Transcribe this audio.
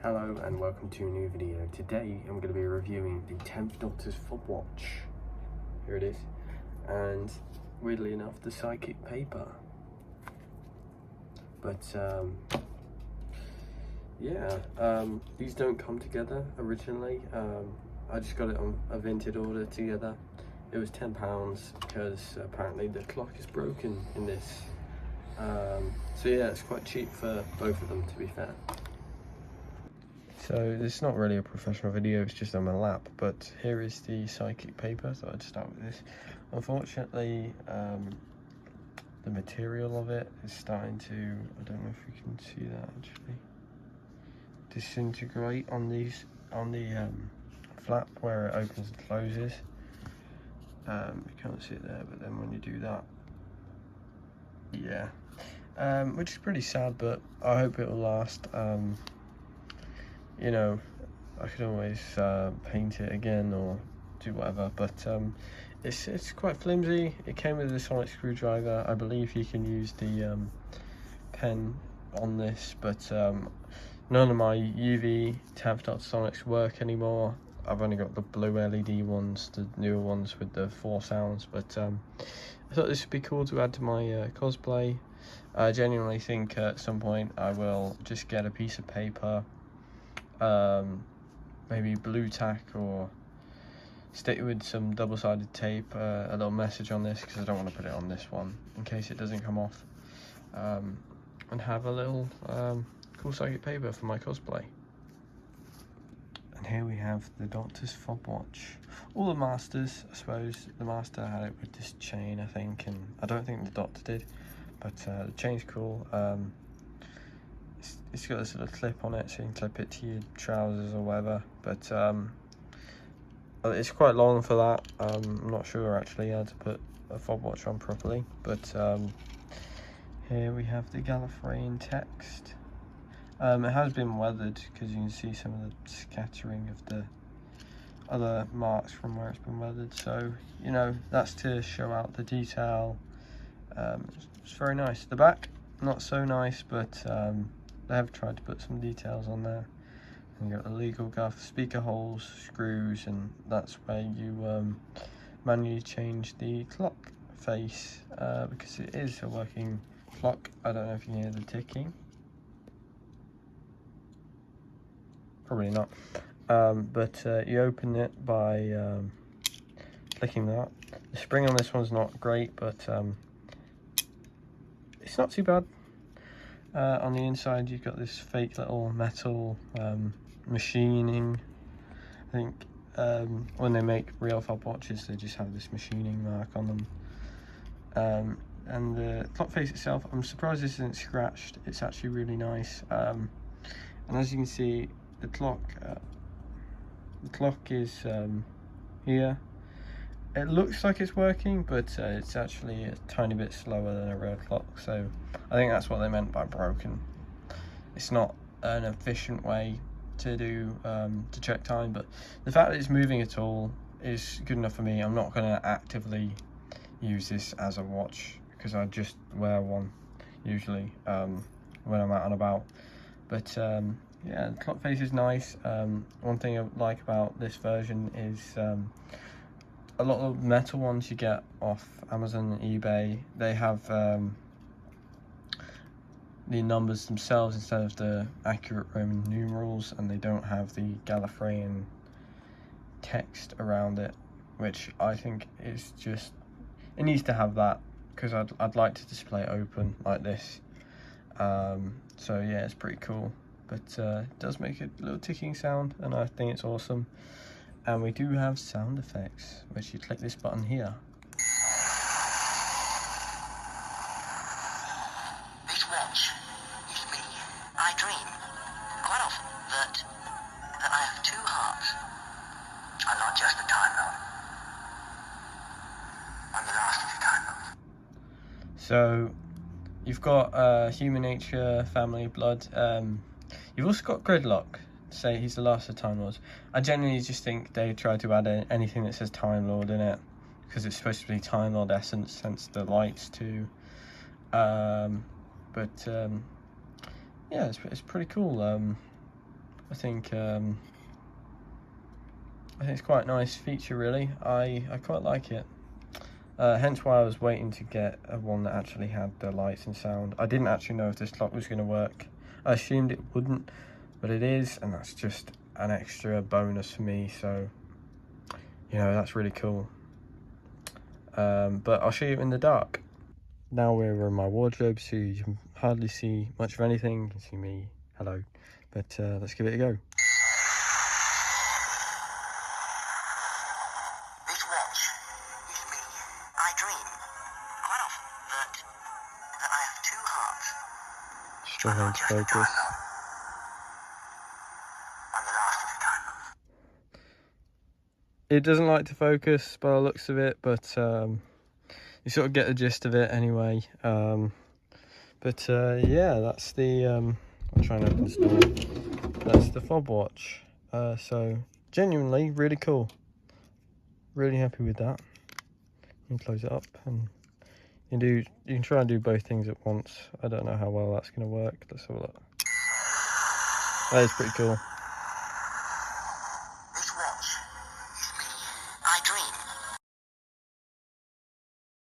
Hello and welcome to a new video. Today I'm going to be reviewing the 10th Doctor's Fob-watch. Here it is. And weirdly enough, the psychic paper. But these don't come together originally. I just got it on a Vinted order together. It was £10 because apparently the clock is broken in this. So yeah, it's quite cheap for both of them, to be fair. So this is not really a professional video, it's just on my lap, but here is the psychic paper, so I'd start with this. Unfortunately, the material of it is starting to, I don't know if you can see that actually, disintegrate on the flap where it opens and closes. You can't see it there, but then when you do that, yeah. Which is pretty sad, but I hope it will last. You know, I could always paint it again or do whatever, but it's quite flimsy. It came with a sonic screwdriver. I believe you can use the pen on this, but none of my UV 10th Doctor Sonics work anymore. I've only got the blue LED ones, the newer ones with the 4 sounds, but I thought this would be cool to add to my cosplay. I genuinely think at some point I will just get a piece of paper, maybe blue tack, or stick with some double-sided tape, a little message on this because I don't want to put it on this one in case it doesn't come off, and have a little cool psychic paper for my cosplay. And here we have the Doctor's Fob-watch. All the Masters, I suppose. The Master had it with this chain, I think, and I don't think the Doctor did, but the chain's cool. It's got this little clip on it, so you can clip it to your trousers or whatever, but it's quite long for that. I'm not sure actually how to put a fob watch on properly, but here we have the Gallifreyan text. It has been weathered because you can see some of the scattering of the other marks from where it's been weathered, so you know, that's to show out the detail. It's very nice. The back, not so nice, but they have tried to put some details on there. And you've got the legal guff, speaker holes, screws, and that's where you manually change the clock face, because it is a working clock. I don't know if you can hear the ticking. Probably not. But you open it by clicking that. The spring on this one's not great, but it's not too bad. On the inside you've got this fake little metal machining. I think when they make real fob watches they just have this machining mark on them. And the clock face itself, I'm surprised this isn't scratched. It's actually really nice. And as you can see, the clock is here. It looks like it's working, but it's actually a tiny bit slower than a real clock, so I think that's what they meant by broken. It's not an efficient way to do to check time, but the fact that it's moving at all is good enough for me. I'm not going to actively use this as a watch because I just wear one usually when I'm out and about, but yeah, the clock face is nice. One thing I like about this version is a lot of metal ones you get off Amazon and eBay, they have the numbers themselves instead of the accurate Roman numerals, and they don't have the Gallifreyan text around it, which I think is just, it needs to have that, because I'd like to display it open like this. So yeah, it's pretty cool, but it does make a little ticking sound, and I think it's awesome. And we do have sound effects, which you click this button here. This watch is me. I dream quite often that I have 2 hearts. I'm not just a Time Lord. I'm the last of the Time Lords. So you've got human nature, family, blood. You've also got gridlock. Say he's the last of Time Lords. I genuinely just think they tried to add anything that says Time Lord in it because it's supposed to be Time Lord essence, hence the lights too. Yeah, it's pretty cool. I think it's quite a nice feature, really. I quite like it. Hence why I was waiting to get one that actually had the lights and sound. I didn't actually know if this clock was going to work. I assumed it wouldn't, but it is, and that's just an extra bonus for me. So, you know, that's really cool. But I'll show you in the dark. Now we're in my wardrobe, so you can hardly see much of anything. You can see me, hello. But let's give it a go. This watch is me. I dream quite often that I have two hearts. Struggling to focus. I'm the last of the time. It doesn't like to focus by the looks of it, but you sort of get the gist of it anyway. Yeah, that's the I'll try and open this door. That's the Fob-watch. So genuinely really cool. Really happy with that. You can close it up, and you can try and do both things at once. I don't know how well that's going to work. Let's have a look. That is pretty cool. This watch is me. I dream